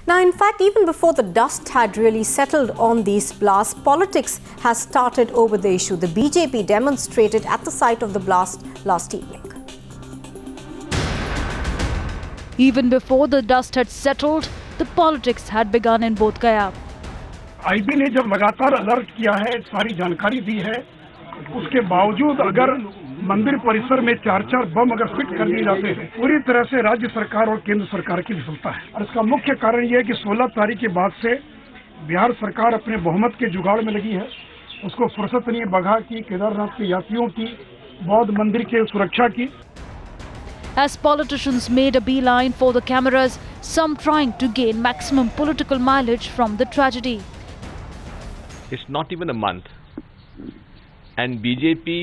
Now, in fact, even before the dust had really settled on these blasts, politics has started over the issue. The BJP demonstrated at the site of the blast last evening. Even before the dust had settled, the politics had begun in Bodh Gaya. IB ने जब लगातार alert किया है, सारी जानकारी दी है, उसके बावजूद अगर मंदिर परिसर में 4-4 बम अगर फिट कर दिए जाते हैं, पूरी तरह से राज्य सरकार और केंद्र सरकार की विफलता है। और इसका मुख्य कारण यह है कि 16 तारीख के बाद से बिहार सरकार अपने बहुमत के जुगाड़ में लगी है। उसको फुर्सत नहीं है बघा की, केदारनाथ के यात्रियों की, बौद्ध मंदिर के सुरक्षा की। As politicians made a beeline for the cameras, some trying to gain maximum political mileage from the tragedy. It's not even a month, and BJP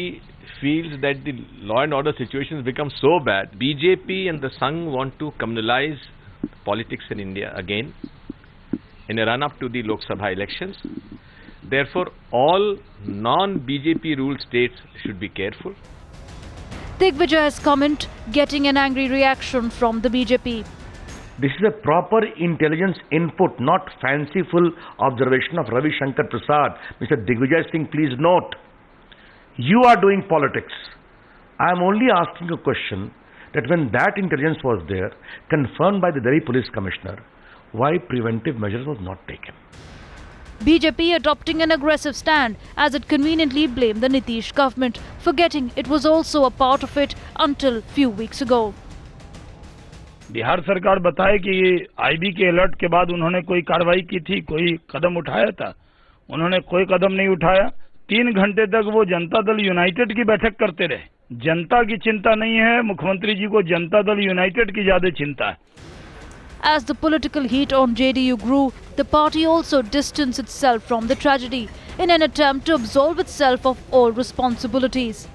feels that the law and order situation has become so bad. BJP and the Sangh want to communalize politics in India again in a run-up to the Lok Sabha elections. Therefore, all non-BJP ruled states should be careful. Digvijay's comment getting an angry reaction from the BJP. This is a proper intelligence input, not fanciful observation of Ravi Shankar Prasad. Mr. Digvijay Singh, please note, you are doing politics. I am only asking a question that when that intelligence was there, confirmed by the Delhi Police Commissioner, why preventive measures was not taken? BJP adopting an aggressive stand as it conveniently blamed the Nitish government, forgetting it was also a part of it until few weeks ago. Bihar सरकार बताए कि IB के alert के बाद उन्होंने कोई कार्रवाई की थी, कोई कदम उठाया था। उन्होंने कोई कदम नहीं उठाया। 3 घंटे तक वो जनता दल यूनाइटेड की बैठक करते रहे। जनता की चिंता नहीं है, मुख्यमंत्री जी को जनता दल यूनाइटेड की ज्यादा चिंता है। As the political heat on JDU grew, the party also distanced itself from the tragedy in an attempt to absolve itself of all responsibilities.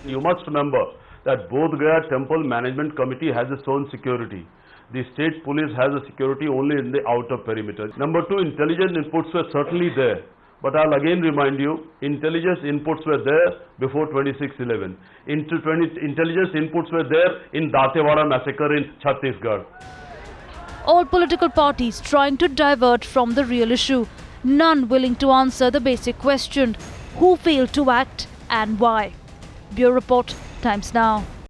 You must remember that Bodh Gaya Temple Management Committee has its own security. The state police has a security only in the outer perimeter. Number 2, intelligence inputs were certainly there. But I'll again remind you, intelligence inputs were there before 26/11. Intelligence inputs were there in Datewada massacre in Chhattisgarh. All political parties trying to divert from the real issue, none willing to answer the basic question, who failed to act and why. Bureau Report, Times Now.